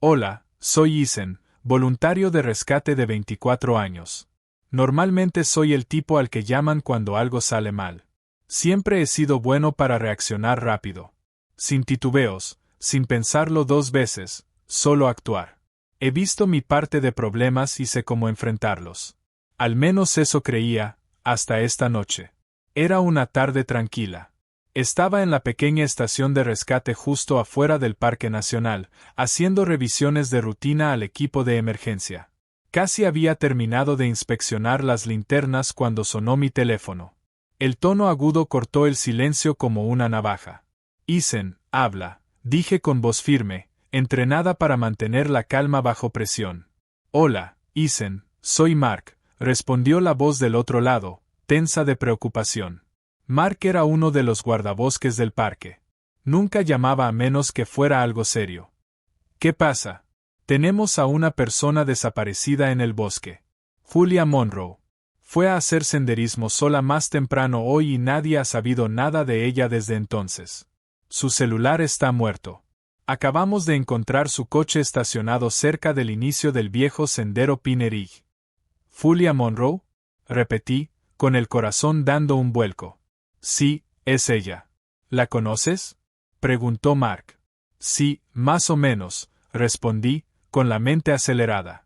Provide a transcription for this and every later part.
Hola, soy Isen, voluntario de rescate de 24 años. Normalmente soy el tipo al que llaman cuando algo sale mal. Siempre he sido bueno para reaccionar rápido. Sin titubeos, sin pensarlo dos veces, solo actuar. He visto mi parte de problemas y sé cómo enfrentarlos. Al menos eso creía, hasta esta noche. Era una tarde tranquila. Estaba en la pequeña estación de rescate justo afuera del Parque Nacional, haciendo revisiones de rutina al equipo de emergencia. Casi había terminado de inspeccionar las linternas cuando sonó mi teléfono. El tono agudo cortó el silencio como una navaja. Isen, habla, dije con voz firme, entrenada para mantener la calma bajo presión. Hola, Isen, soy Mark, respondió la voz del otro lado, tensa de preocupación. Mark era uno de los guardabosques del parque. Nunca llamaba a menos que fuera algo serio. ¿Qué pasa? Tenemos a una persona desaparecida en el bosque. Julia Monroe. Fue a hacer senderismo sola más temprano hoy y nadie ha sabido nada de ella desde entonces. Su celular está muerto. Acabamos de encontrar su coche estacionado cerca del inicio del viejo sendero Pinerig. ¿Julia Monroe? Repetí, con el corazón dando un vuelco. Sí, es ella. ¿La conoces? Preguntó Mark. Sí, más o menos, respondí, con la mente acelerada.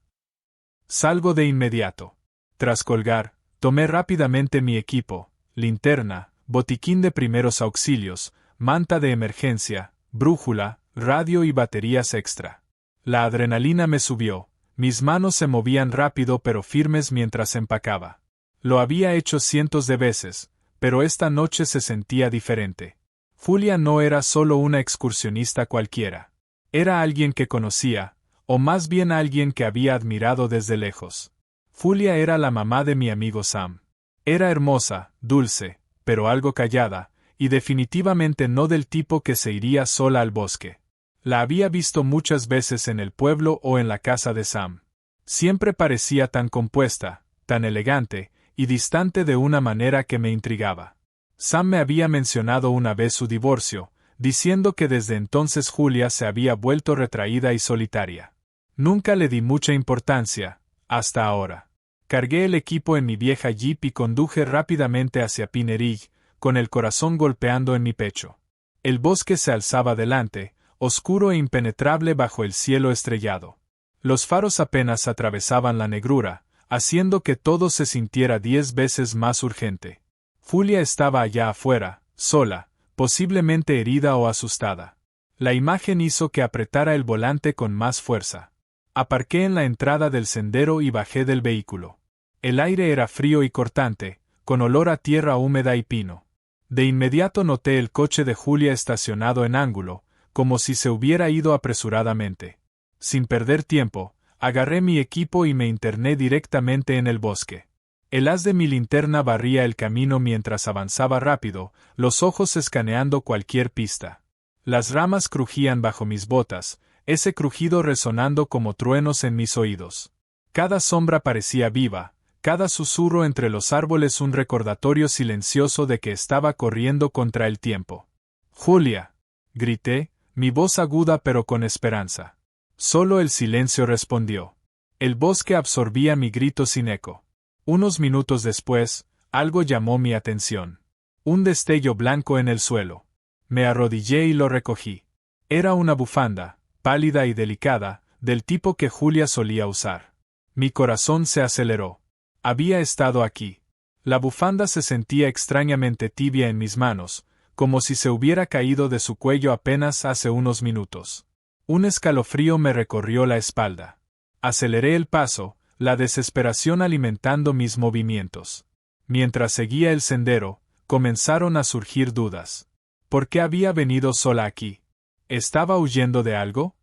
Salgo de inmediato. Tras colgar, tomé rápidamente mi equipo, linterna, botiquín de primeros auxilios, manta de emergencia, brújula, radio y baterías extra. La adrenalina me subió, mis manos se movían rápido pero firmes mientras empacaba. Lo había hecho cientos de veces, pero esta noche se sentía diferente. Julia no era solo una excursionista cualquiera. Era alguien que conocía, o más bien alguien que había admirado desde lejos. Julia era la mamá de mi amigo Sam. Era hermosa, dulce, pero algo callada, y definitivamente no del tipo que se iría sola al bosque. La había visto muchas veces en el pueblo o en la casa de Sam. Siempre parecía tan compuesta, tan elegante, y distante de una manera que me intrigaba. Sam me había mencionado una vez su divorcio, diciendo que desde entonces Julia se había vuelto retraída y solitaria. Nunca le di mucha importancia, hasta ahora. Cargué el equipo en mi vieja Jeep y conduje rápidamente hacia Pinerig, con el corazón golpeando en mi pecho. El bosque se alzaba delante, oscuro e impenetrable bajo el cielo estrellado. Los faros apenas atravesaban la negrura, haciendo que todo se sintiera 10 veces más urgente. Julia estaba allá afuera, sola, posiblemente herida o asustada. La imagen hizo que apretara el volante con más fuerza. Aparqué en la entrada del sendero y bajé del vehículo. El aire era frío y cortante, con olor a tierra húmeda y pino. De inmediato noté el coche de Julia estacionado en ángulo, como si se hubiera ido apresuradamente. Sin perder tiempo, agarré mi equipo y me interné directamente en el bosque. El haz de mi linterna barría el camino mientras avanzaba rápido, los ojos escaneando cualquier pista. Las ramas crujían bajo mis botas, ese crujido resonando como truenos en mis oídos. Cada sombra parecía viva, cada susurro entre los árboles un recordatorio silencioso de que estaba corriendo contra el tiempo. «Julia», grité, mi voz aguda pero con esperanza. Solo el silencio respondió. El bosque absorbía mi grito sin eco. Unos minutos después, algo llamó mi atención. Un destello blanco en el suelo. Me arrodillé y lo recogí. Era una bufanda, pálida y delicada, del tipo que Julia solía usar. Mi corazón se aceleró. Había estado aquí. La bufanda se sentía extrañamente tibia en mis manos, como si se hubiera caído de su cuello apenas hace unos minutos. Un escalofrío me recorrió la espalda. Aceleré el paso, la desesperación alimentando mis movimientos. Mientras seguía el sendero, comenzaron a surgir dudas. ¿Por qué había venido sola aquí? ¿Estaba huyendo de algo?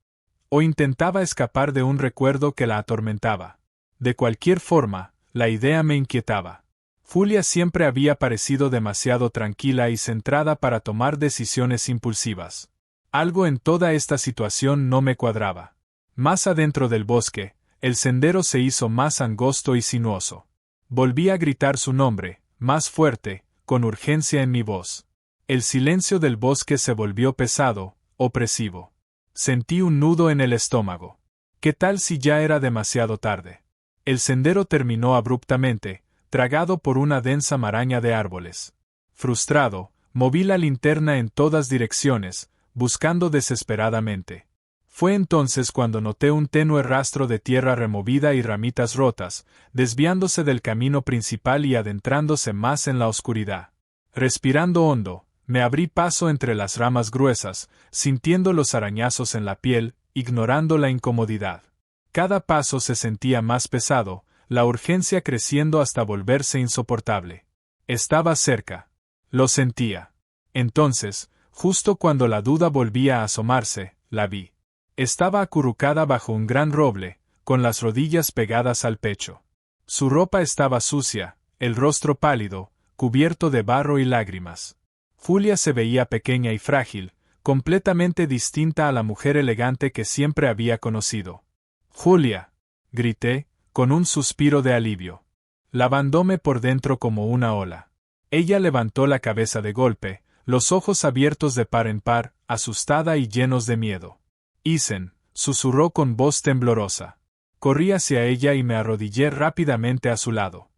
¿O intentaba escapar de un recuerdo que la atormentaba? De cualquier forma, la idea me inquietaba. Julia siempre había parecido demasiado tranquila y centrada para tomar decisiones impulsivas. Algo en toda esta situación no me cuadraba. Más adentro del bosque, el sendero se hizo más angosto y sinuoso. Volví a gritar su nombre, más fuerte, con urgencia en mi voz. El silencio del bosque se volvió pesado, opresivo. Sentí un nudo en el estómago. ¿Qué tal si ya era demasiado tarde? El sendero terminó abruptamente, tragado por una densa maraña de árboles. Frustrado, moví la linterna en todas direcciones, buscando desesperadamente. Fue entonces cuando noté un tenue rastro de tierra removida y ramitas rotas, desviándose del camino principal y adentrándose más en la oscuridad. Respirando hondo, me abrí paso entre las ramas gruesas, sintiendo los arañazos en la piel, ignorando la incomodidad. Cada paso se sentía más pesado, la urgencia creciendo hasta volverse insoportable. Estaba cerca. Lo sentía. Entonces, justo cuando la duda volvía a asomarse, la vi. Estaba acurrucada bajo un gran roble, con las rodillas pegadas al pecho. Su ropa estaba sucia, el rostro pálido, cubierto de barro y lágrimas. Julia se veía pequeña y frágil, completamente distinta a la mujer elegante que siempre había conocido. «Julia», grité, con un suspiro de alivio. Lavándome por dentro como una ola. Ella levantó la cabeza de golpe, los ojos abiertos de par en par, asustada y llenos de miedo. «Isen», susurró con voz temblorosa. Corrí hacia ella y me arrodillé rápidamente a su lado.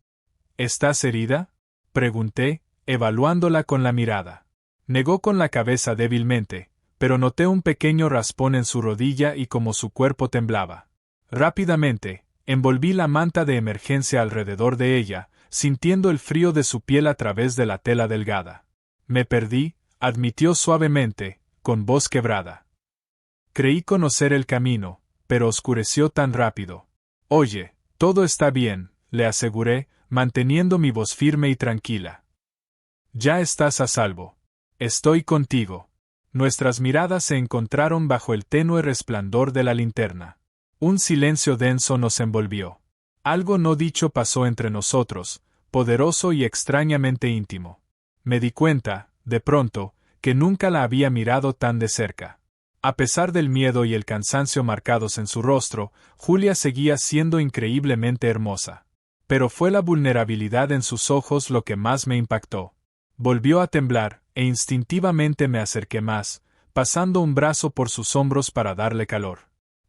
«¿Estás herida?», pregunté, evaluándola con la mirada. Negó con la cabeza débilmente, pero noté un pequeño raspón en su rodilla y como su cuerpo temblaba. Rápidamente, envolví la manta de emergencia alrededor de ella, sintiendo el frío de su piel a través de la tela delgada. «Me perdí», admitió suavemente, con voz quebrada. «Creí conocer el camino, pero oscureció tan rápido». «Oye, todo está bien», le aseguré, manteniendo mi voz firme y tranquila. «Ya estás a salvo. Estoy contigo». Nuestras miradas se encontraron bajo el tenue resplandor de la linterna. Un silencio denso nos envolvió. Algo no dicho pasó entre nosotros, poderoso y extrañamente íntimo. Me di cuenta, de pronto, que nunca la había mirado tan de cerca. A pesar del miedo y el cansancio marcados en su rostro, Julia seguía siendo increíblemente hermosa. Pero fue la vulnerabilidad en sus ojos lo que más me impactó. Volvió a temblar, e instintivamente me acerqué más, pasando un brazo por sus hombros para darle calor.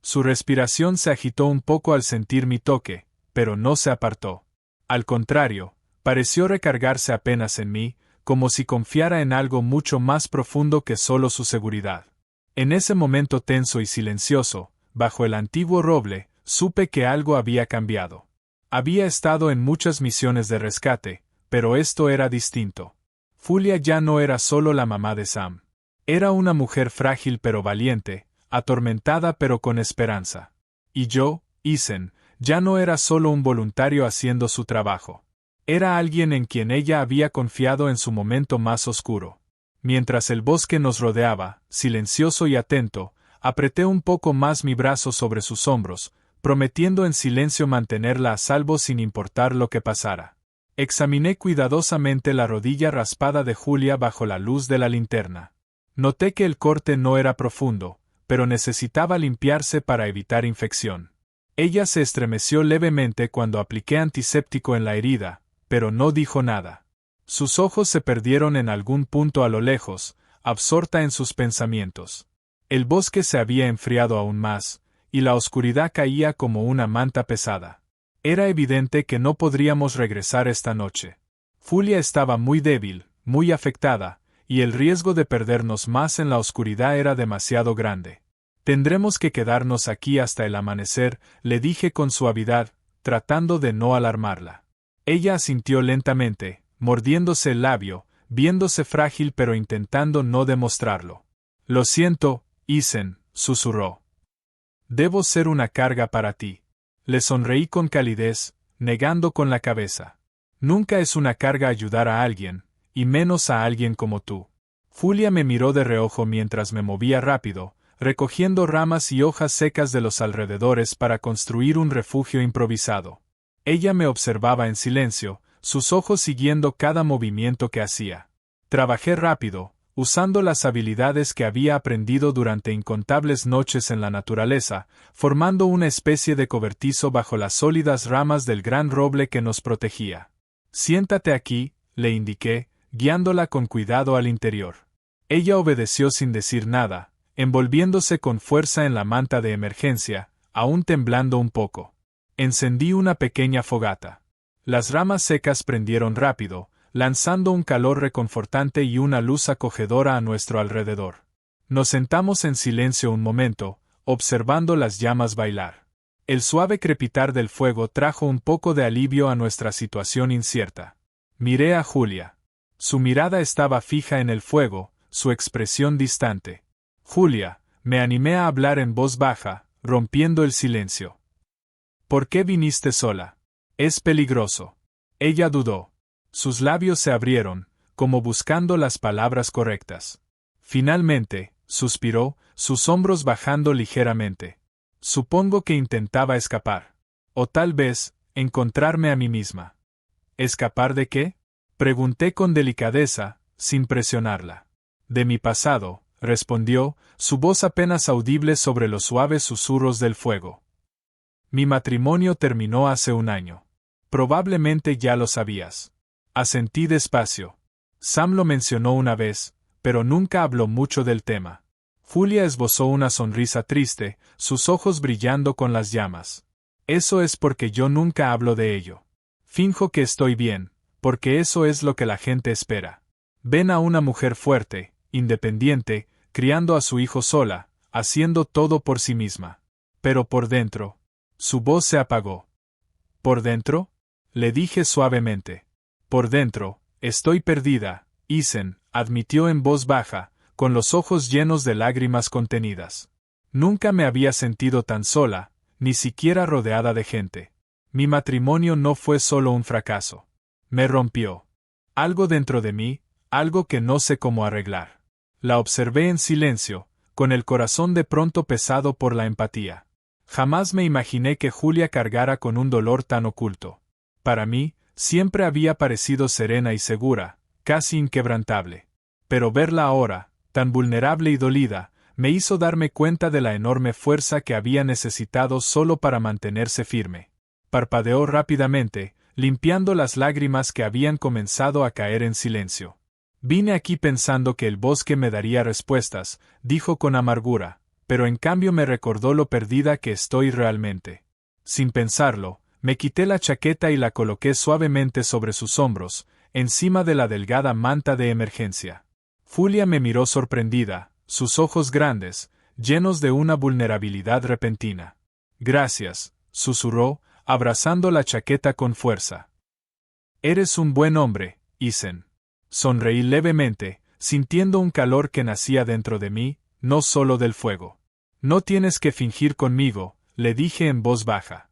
Su respiración se agitó un poco al sentir mi toque, pero no se apartó. Al contrario, pareció recargarse apenas en mí, como si confiara en algo mucho más profundo que solo su seguridad. En ese momento tenso y silencioso, bajo el antiguo roble, supe que algo había cambiado. Había estado en muchas misiones de rescate, pero esto era distinto. Julia ya no era solo la mamá de Sam. Era una mujer frágil pero valiente, atormentada pero con esperanza. Y yo, Isen, ya no era solo un voluntario haciendo su trabajo. Era alguien en quien ella había confiado en su momento más oscuro. Mientras el bosque nos rodeaba, silencioso y atento, apreté un poco más mi brazo sobre sus hombros, prometiendo en silencio mantenerla a salvo sin importar lo que pasara. Examiné cuidadosamente la rodilla raspada de Julia bajo la luz de la linterna. Noté que el corte no era profundo, pero necesitaba limpiarse para evitar infección. Ella se estremeció levemente cuando apliqué antiséptico en la herida, pero no dijo nada. Sus ojos se perdieron en algún punto a lo lejos, absorta en sus pensamientos. El bosque se había enfriado aún más, y la oscuridad caía como una manta pesada. Era evidente que no podríamos regresar esta noche. Julia estaba muy débil, muy afectada, y el riesgo de perdernos más en la oscuridad era demasiado grande. «Tendremos que quedarnos aquí hasta el amanecer», le dije con suavidad, tratando de no alarmarla. Ella asintió lentamente, mordiéndose el labio, viéndose frágil pero intentando no demostrarlo. «Lo siento, Isen», susurró. «Debo ser una carga para ti». Le sonreí con calidez, negando con la cabeza. «Nunca es una carga ayudar a alguien, y menos a alguien como tú». Julia me miró de reojo mientras me movía rápido, recogiendo ramas y hojas secas de los alrededores para construir un refugio improvisado. Ella me observaba en silencio, sus ojos siguiendo cada movimiento que hacía. Trabajé rápido, usando las habilidades que había aprendido durante incontables noches en la naturaleza, formando una especie de cobertizo bajo las sólidas ramas del gran roble que nos protegía. «Siéntate aquí», le indiqué, guiándola con cuidado al interior. Ella obedeció sin decir nada, envolviéndose con fuerza en la manta de emergencia, aún temblando un poco. Encendí una pequeña fogata. Las ramas secas prendieron rápido, lanzando un calor reconfortante y una luz acogedora a nuestro alrededor. Nos sentamos en silencio un momento, observando las llamas bailar. El suave crepitar del fuego trajo un poco de alivio a nuestra situación incierta. Miré a Julia. Su mirada estaba fija en el fuego, su expresión distante. Julia, me animé a hablar en voz baja, rompiendo el silencio. ¿Por qué viniste sola? Es peligroso. Ella dudó. Sus labios se abrieron, como buscando las palabras correctas. Finalmente, suspiró, sus hombros bajando ligeramente. Supongo que intentaba escapar. O tal vez, encontrarme a mí misma. ¿Escapar de qué? Pregunté con delicadeza, sin presionarla. De mi pasado, respondió, su voz apenas audible sobre los suaves susurros del fuego. Mi matrimonio terminó hace un año. Probablemente ya lo sabías. Asentí despacio. Sam lo mencionó una vez, pero nunca habló mucho del tema. Julia esbozó una sonrisa triste, sus ojos brillando con las llamas. Eso es porque yo nunca hablo de ello. Finjo que estoy bien, porque eso es lo que la gente espera. Ven a una mujer fuerte, independiente, criando a su hijo sola, haciendo todo por sí misma. Pero por dentro, su voz se apagó. ¿Por dentro? Le dije suavemente. Por dentro, estoy perdida, Isen, admitió en voz baja, con los ojos llenos de lágrimas contenidas. Nunca me había sentido tan sola, ni siquiera rodeada de gente. Mi matrimonio no fue solo un fracaso. Me rompió. Algo dentro de mí, algo que no sé cómo arreglar. La observé en silencio, con el corazón de pronto pesado por la empatía. Jamás me imaginé que Julia cargara con un dolor tan oculto. Para mí, siempre había parecido serena y segura, casi inquebrantable. Pero verla ahora, tan vulnerable y dolida, me hizo darme cuenta de la enorme fuerza que había necesitado solo para mantenerse firme. Parpadeó rápidamente, limpiando las lágrimas que habían comenzado a caer en silencio. Vine aquí pensando que el bosque me daría respuestas, dijo con amargura, pero en cambio me recordó lo perdida que estoy realmente. Sin pensarlo, me quité la chaqueta y la coloqué suavemente sobre sus hombros, encima de la delgada manta de emergencia. Julia me miró sorprendida, sus ojos grandes, llenos de una vulnerabilidad repentina. Gracias, susurró, abrazando la chaqueta con fuerza. Eres un buen hombre, Isen. Sonreí levemente, sintiendo un calor que nacía dentro de mí, no solo del fuego. No tienes que fingir conmigo, le dije en voz baja.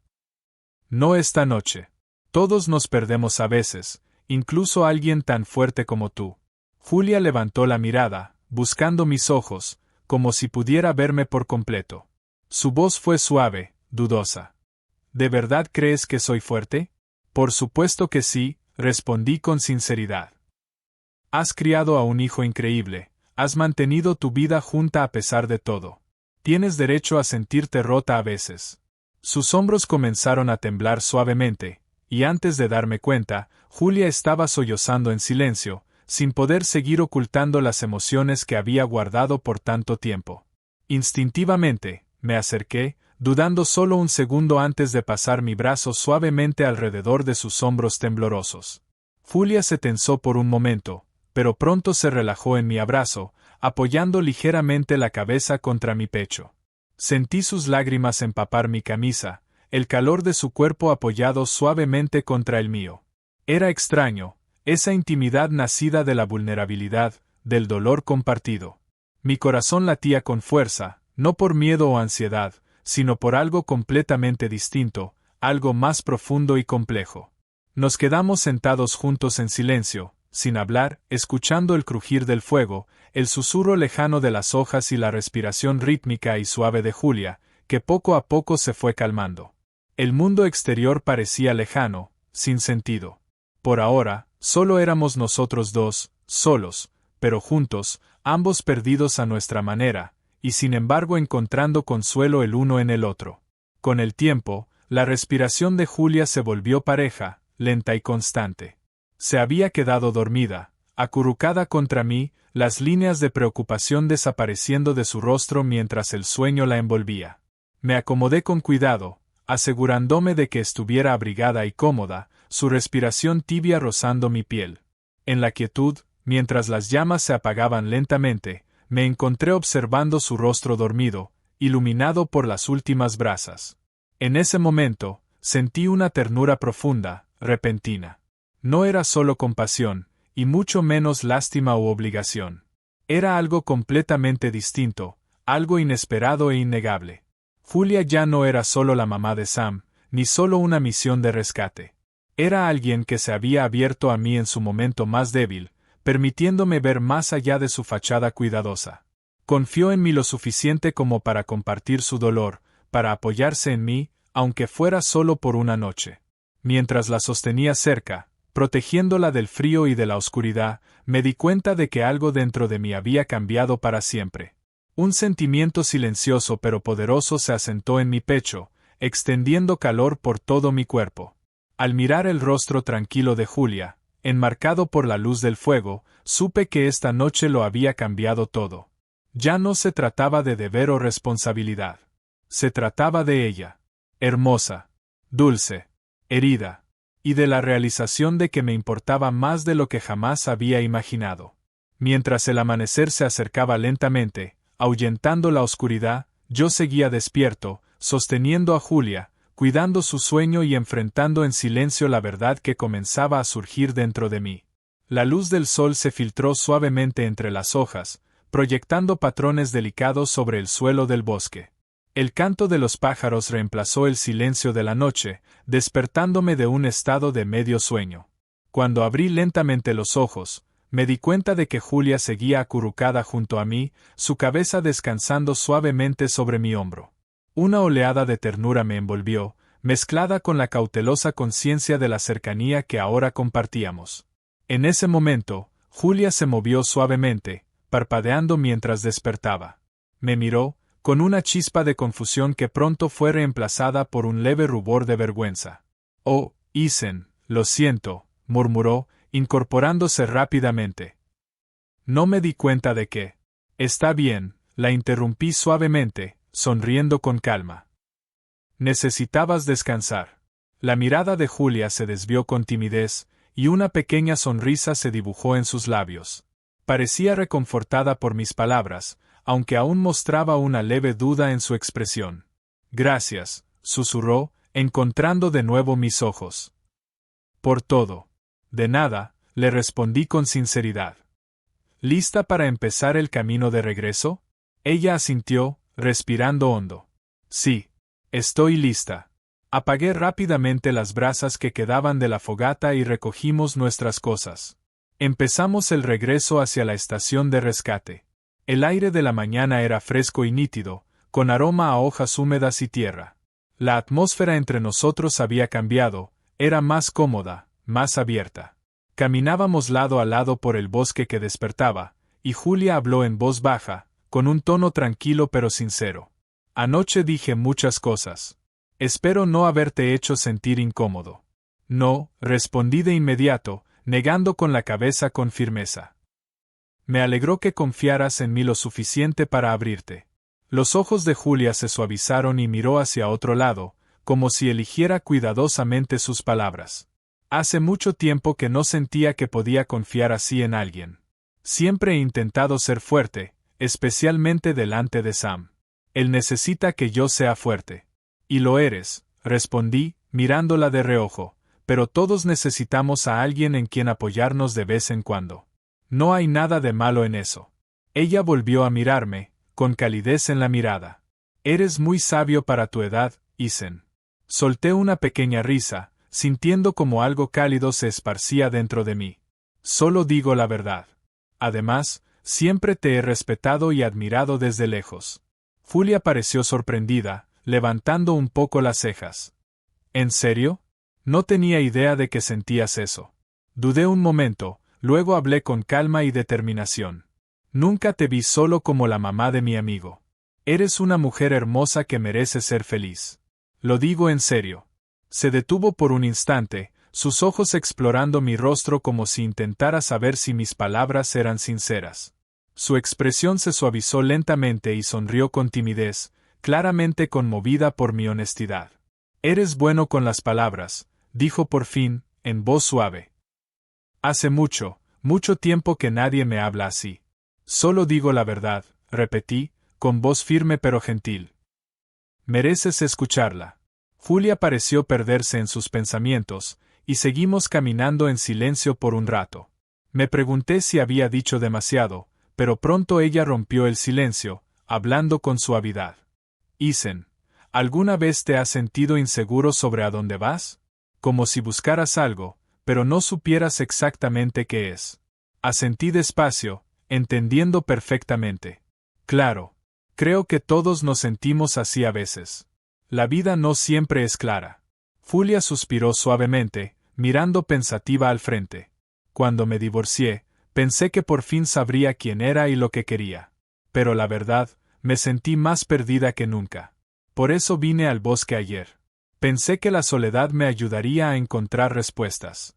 No esta noche. Todos nos perdemos a veces, incluso alguien tan fuerte como tú. Julia levantó la mirada, buscando mis ojos, como si pudiera verme por completo. Su voz fue suave, dudosa. ¿De verdad crees que soy fuerte? Por supuesto que sí, respondí con sinceridad. Has criado a un hijo increíble, has mantenido tu vida junta a pesar de todo. Tienes derecho a sentirte rota a veces. Sus hombros comenzaron a temblar suavemente, y antes de darme cuenta, Julia estaba sollozando en silencio, sin poder seguir ocultando las emociones que había guardado por tanto tiempo. Instintivamente, me acerqué, dudando solo un segundo antes de pasar mi brazo suavemente alrededor de sus hombros temblorosos. Julia se tensó por un momento, pero pronto se relajó en mi abrazo, apoyando ligeramente la cabeza contra mi pecho. Sentí sus lágrimas empapar mi camisa, el calor de su cuerpo apoyado suavemente contra el mío. Era extraño, esa intimidad nacida de la vulnerabilidad, del dolor compartido. Mi corazón latía con fuerza, no por miedo o ansiedad, sino por algo completamente distinto, algo más profundo y complejo. Nos quedamos sentados juntos en silencio, sin hablar, escuchando el crujir del fuego, el susurro lejano de las hojas y la respiración rítmica y suave de Julia, que poco a poco se fue calmando. El mundo exterior parecía lejano, sin sentido. Por ahora, solo éramos nosotros dos, solos, pero juntos, ambos perdidos a nuestra manera, y sin embargo encontrando consuelo el uno en el otro. Con el tiempo, la respiración de Julia se volvió pareja, lenta y constante. Se había quedado dormida, acurrucada contra mí, las líneas de preocupación desapareciendo de su rostro mientras el sueño la envolvía. Me acomodé con cuidado, asegurándome de que estuviera abrigada y cómoda, su respiración tibia rozando mi piel. En la quietud, mientras las llamas se apagaban lentamente, me encontré observando su rostro dormido, iluminado por las últimas brasas. En ese momento, sentí una ternura profunda, repentina. No era solo compasión, y mucho menos lástima u obligación. Era algo completamente distinto, algo inesperado e innegable. Julia ya no era solo la mamá de Sam, ni solo una misión de rescate. Era alguien que se había abierto a mí en su momento más débil, permitiéndome ver más allá de su fachada cuidadosa. Confió en mí lo suficiente como para compartir su dolor, para apoyarse en mí, aunque fuera solo por una noche. Mientras la sostenía cerca, protegiéndola del frío y de la oscuridad, me di cuenta de que algo dentro de mí había cambiado para siempre. Un sentimiento silencioso pero poderoso se asentó en mi pecho, extendiendo calor por todo mi cuerpo. Al mirar el rostro tranquilo de Julia, enmarcado por la luz del fuego, supe que esta noche lo había cambiado todo. Ya no se trataba de deber o responsabilidad. Se trataba de ella. Hermosa, dulce, herida, y de la realización de que me importaba más de lo que jamás había imaginado. Mientras el amanecer se acercaba lentamente, ahuyentando la oscuridad, yo seguía despierto, sosteniendo a Julia, cuidando su sueño y enfrentando en silencio la verdad que comenzaba a surgir dentro de mí. La luz del sol se filtró suavemente entre las hojas, proyectando patrones delicados sobre el suelo del bosque. El canto de los pájaros reemplazó el silencio de la noche, despertándome de un estado de medio sueño. Cuando abrí lentamente los ojos, me di cuenta de que Julia seguía acurrucada junto a mí, su cabeza descansando suavemente sobre mi hombro. Una oleada de ternura me envolvió, mezclada con la cautelosa conciencia de la cercanía que ahora compartíamos. En ese momento, Julia se movió suavemente, parpadeando mientras despertaba. Me miró, con una chispa de confusión que pronto fue reemplazada por un leve rubor de vergüenza. «Oh, Isen, lo siento», murmuró, incorporándose rápidamente. No me di cuenta de que. «Está bien», la interrumpí suavemente, sonriendo con calma. «Necesitabas descansar». La mirada de Julia se desvió con timidez, y una pequeña sonrisa se dibujó en sus labios. Parecía reconfortada por mis palabras, aunque aún mostraba una leve duda en su expresión. «Gracias», susurró, encontrando de nuevo mis ojos. «Por todo». «De nada», le respondí con sinceridad. «¿Lista para empezar el camino de regreso?» Ella asintió, respirando hondo. «Sí, estoy lista». Apagué rápidamente las brasas que quedaban de la fogata y recogimos nuestras cosas. Empezamos el regreso hacia la estación de rescate. El aire de la mañana era fresco y nítido, con aroma a hojas húmedas y tierra. La atmósfera entre nosotros había cambiado, era más cómoda, más abierta. Caminábamos lado a lado por el bosque que despertaba, y Julia habló en voz baja, con un tono tranquilo pero sincero. «Anoche dije muchas cosas. Espero no haberte hecho sentir incómodo». «No», respondí de inmediato, negando con la cabeza con firmeza. «Me alegró que confiaras en mí lo suficiente para abrirte». Los ojos de Julia se suavizaron y miró hacia otro lado, como si eligiera cuidadosamente sus palabras. Hace mucho tiempo que no sentía que podía confiar así en alguien. Siempre he intentado ser fuerte, especialmente delante de Sam. Él necesita que yo sea fuerte. Y lo eres, respondí, mirándola de reojo, pero todos necesitamos a alguien en quien apoyarnos de vez en cuando. No hay nada de malo en eso. Ella volvió a mirarme, con calidez en la mirada. Eres muy sabio para tu edad, Isen. Solté una pequeña risa, sintiendo como algo cálido se esparcía dentro de mí. Solo digo la verdad. Además, siempre te he respetado y admirado desde lejos. Julia pareció sorprendida, levantando un poco las cejas. ¿En serio? No tenía idea de que sentías eso. Dudé un momento, luego hablé con calma y determinación. Nunca te vi solo como la mamá de mi amigo. Eres una mujer hermosa que merece ser feliz. Lo digo en serio. Se detuvo por un instante, sus ojos explorando mi rostro como si intentara saber si mis palabras eran sinceras. Su expresión se suavizó lentamente y sonrió con timidez, claramente conmovida por mi honestidad. Eres bueno con las palabras, dijo por fin, en voz suave. Hace mucho, mucho tiempo que nadie me habla así. Solo digo la verdad, repetí, con voz firme pero gentil. Mereces escucharla. Julia pareció perderse en sus pensamientos, y seguimos caminando en silencio por un rato. Me pregunté si había dicho demasiado, pero pronto ella rompió el silencio, hablando con suavidad. Isen, ¿alguna vez te has sentido inseguro sobre a dónde vas? Como si buscaras algo, pero no supieras exactamente qué es. Asentí despacio, entendiendo perfectamente. Claro. Creo que todos nos sentimos así a veces. La vida no siempre es clara. Julia suspiró suavemente, mirando pensativa al frente. Cuando me divorcié, pensé que por fin sabría quién era y lo que quería. Pero la verdad, me sentí más perdida que nunca. Por eso vine al bosque ayer. Pensé que la soledad me ayudaría a encontrar respuestas.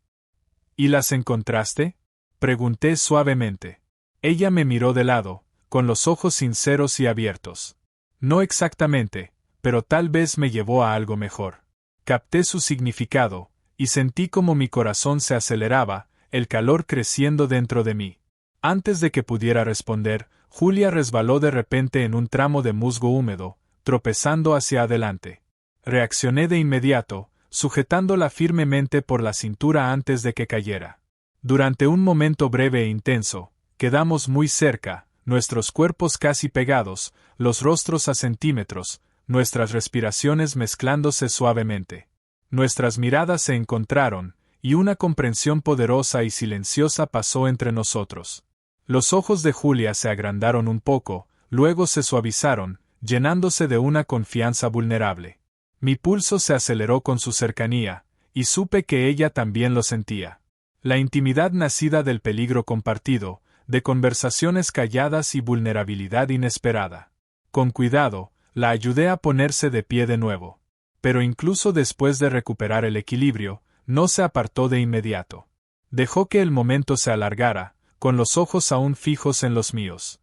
¿Y las encontraste? Pregunté suavemente. Ella me miró de lado, con los ojos sinceros y abiertos. No exactamente, pero tal vez me llevó a algo mejor. Capté su significado, y sentí como mi corazón se aceleraba, el calor creciendo dentro de mí. Antes de que pudiera responder, Julia resbaló de repente en un tramo de musgo húmedo, tropezando hacia adelante. Reaccioné de inmediato, sujetándola firmemente por la cintura antes de que cayera. Durante un momento breve e intenso, quedamos muy cerca, nuestros cuerpos casi pegados, los rostros a centímetros, nuestras respiraciones mezclándose suavemente. Nuestras miradas se encontraron, y una comprensión poderosa y silenciosa pasó entre nosotros. Los ojos de Julia se agrandaron un poco, luego se suavizaron, llenándose de una confianza vulnerable. Mi pulso se aceleró con su cercanía, y supe que ella también lo sentía. La intimidad nacida del peligro compartido, de conversaciones calladas y vulnerabilidad inesperada. Con cuidado, la ayudé a ponerse de pie de nuevo. Pero incluso después de recuperar el equilibrio, no se apartó de inmediato. Dejó que el momento se alargara, con los ojos aún fijos en los míos.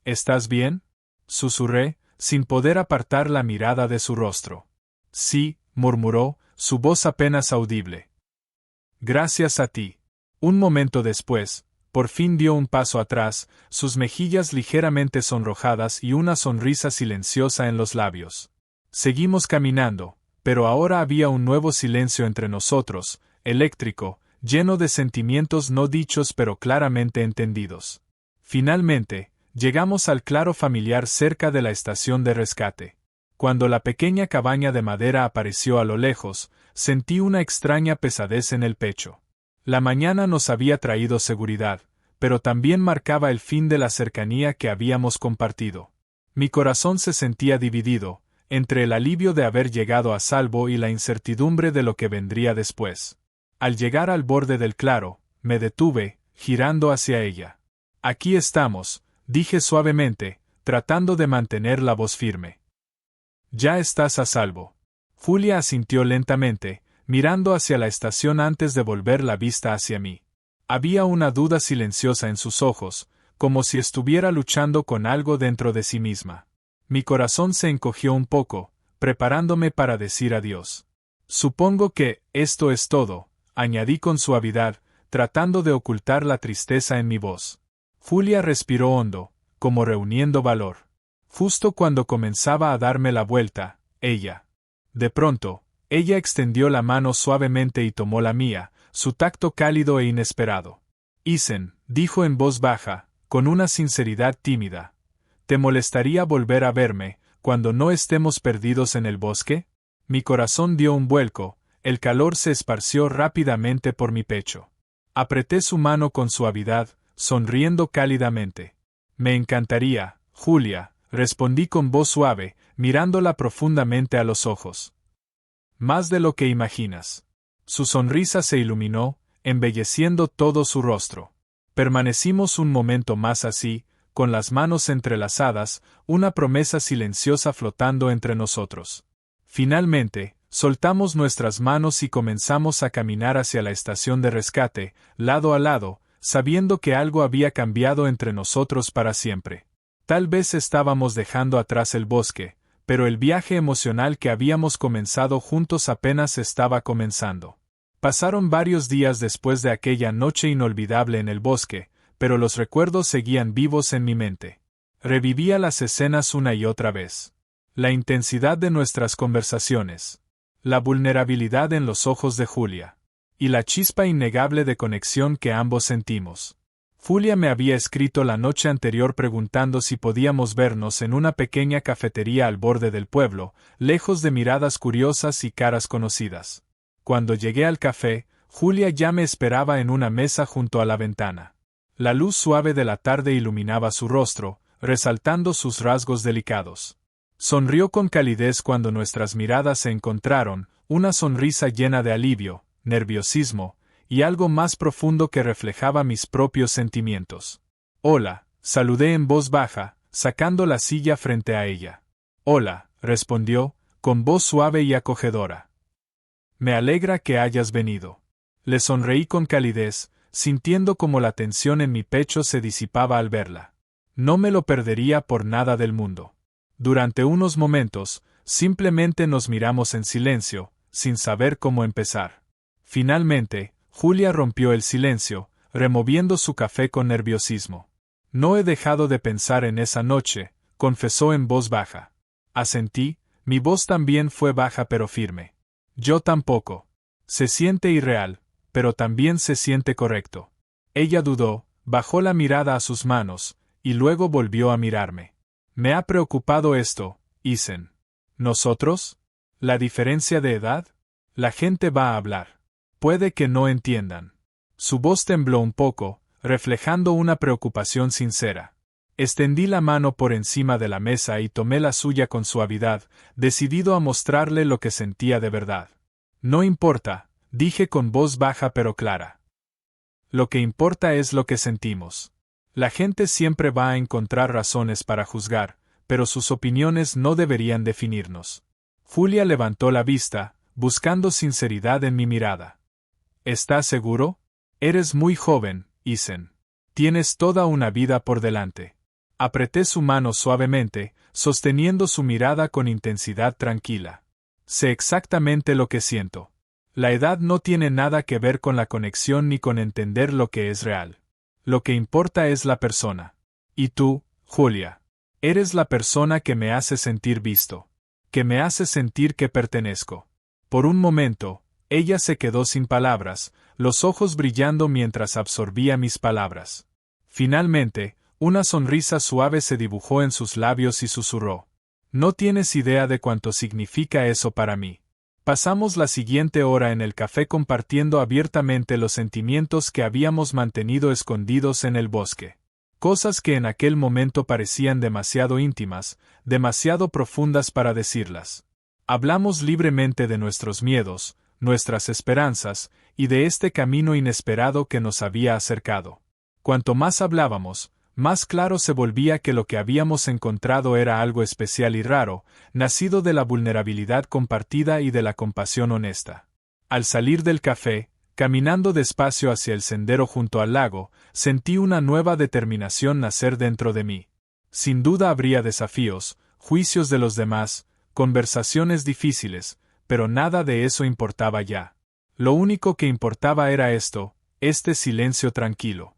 ¿Estás bien?, susurré, sin poder apartar la mirada de su rostro. Sí, murmuró, su voz apenas audible. Gracias a ti. Un momento después, por fin dio un paso atrás, sus mejillas ligeramente sonrojadas y una sonrisa silenciosa en los labios. Seguimos caminando, pero ahora había un nuevo silencio entre nosotros, eléctrico, lleno de sentimientos no dichos pero claramente entendidos. Finalmente, llegamos al claro familiar cerca de la estación de rescate. Cuando la pequeña cabaña de madera apareció a lo lejos, sentí una extraña pesadez en el pecho. La mañana nos había traído seguridad, pero también marcaba el fin de la cercanía que habíamos compartido. Mi corazón se sentía dividido, entre el alivio de haber llegado a salvo y la incertidumbre de lo que vendría después. Al llegar al borde del claro, me detuve, girando hacia ella. Aquí estamos, dije suavemente, tratando de mantener la voz firme. Ya estás a salvo. Julia asintió lentamente, mirando hacia la estación antes de volver la vista hacia mí. Había una duda silenciosa en sus ojos, como si estuviera luchando con algo dentro de sí misma. Mi corazón se encogió un poco, preparándome para decir adiós. Supongo que, esto es todo, añadí con suavidad, tratando de ocultar la tristeza en mi voz. Julia respiró hondo, como reuniendo valor. Justo cuando comenzaba a darme la vuelta, De pronto, ella extendió la mano suavemente y tomó la mía, su tacto cálido e inesperado. Isen, dijo en voz baja, con una sinceridad tímida. ¿Te molestaría volver a verme, cuando no estemos perdidos en el bosque? Mi corazón dio un vuelco, el calor se esparció rápidamente por mi pecho. Apreté su mano con suavidad, sonriendo cálidamente. Me encantaría, Julia, respondí con voz suave, mirándola profundamente a los ojos. Más de lo que imaginas. Su sonrisa se iluminó, embelleciendo todo su rostro. Permanecimos un momento más así, con las manos entrelazadas, una promesa silenciosa flotando entre nosotros. Finalmente, soltamos nuestras manos y comenzamos a caminar hacia la estación de rescate, lado a lado, sabiendo que algo había cambiado entre nosotros para siempre. Tal vez estábamos dejando atrás el bosque, pero el viaje emocional que habíamos comenzado juntos apenas estaba comenzando. Pasaron varios días después de aquella noche inolvidable en el bosque, pero los recuerdos seguían vivos en mi mente. Revivía las escenas una y otra vez. La intensidad de nuestras conversaciones, la vulnerabilidad en los ojos de Julia, y la chispa innegable de conexión que ambos sentimos. Julia me había escrito la noche anterior preguntando si podíamos vernos en una pequeña cafetería al borde del pueblo, lejos de miradas curiosas y caras conocidas. Cuando llegué al café, Julia ya me esperaba en una mesa junto a la ventana. La luz suave de la tarde iluminaba su rostro, resaltando sus rasgos delicados. Sonrió con calidez cuando nuestras miradas se encontraron, una sonrisa llena de alivio, nerviosismo, y algo más profundo que reflejaba mis propios sentimientos. Hola, saludé en voz baja, sacando la silla frente a ella. Hola, respondió, con voz suave y acogedora. Me alegra que hayas venido. Le sonreí con calidez, sintiendo como la tensión en mi pecho se disipaba al verla. No me lo perdería por nada del mundo. Durante unos momentos, simplemente nos miramos en silencio, sin saber cómo empezar. Finalmente, Julia rompió el silencio, removiendo su café con nerviosismo. No he dejado de pensar en esa noche, confesó en voz baja. Asentí, mi voz también fue baja pero firme. Yo tampoco. Se siente irreal, pero también se siente correcto. Ella dudó, bajó la mirada a sus manos, y luego volvió a mirarme. Me ha preocupado esto, Isen. ¿Nosotros? ¿La diferencia de edad? La gente va a hablar. Puede que no entiendan. Su voz tembló un poco, reflejando una preocupación sincera. Extendí la mano por encima de la mesa y tomé la suya con suavidad, decidido a mostrarle lo que sentía de verdad. No importa, dije con voz baja pero clara. Lo que importa es lo que sentimos. La gente siempre va a encontrar razones para juzgar, pero sus opiniones no deberían definirnos. Julia levantó la vista, buscando sinceridad en mi mirada. ¿Estás seguro? Eres muy joven, Isen. Tienes toda una vida por delante. Apreté su mano suavemente, sosteniendo su mirada con intensidad tranquila. Sé exactamente lo que siento. La edad no tiene nada que ver con la conexión ni con entender lo que es real. Lo que importa es la persona. Y tú, Julia, eres la persona que me hace sentir visto, que me hace sentir que pertenezco. Por un momento, ella se quedó sin palabras, los ojos brillando mientras absorbía mis palabras. Finalmente, una sonrisa suave se dibujó en sus labios y susurró. No tienes idea de cuánto significa eso para mí. Pasamos la siguiente hora en el café compartiendo abiertamente los sentimientos que habíamos mantenido escondidos en el bosque. Cosas que en aquel momento parecían demasiado íntimas, demasiado profundas para decirlas. Hablamos libremente de nuestros miedos, nuestras esperanzas, y de este camino inesperado que nos había acercado. Cuanto más hablábamos, más claro se volvía que lo que habíamos encontrado era algo especial y raro, nacido de la vulnerabilidad compartida y de la compasión honesta. Al salir del café, caminando despacio hacia el sendero junto al lago, sentí una nueva determinación nacer dentro de mí. Sin duda habría desafíos, juicios de los demás, conversaciones difíciles, pero nada de eso importaba ya. Lo único que importaba era esto, este silencio tranquilo.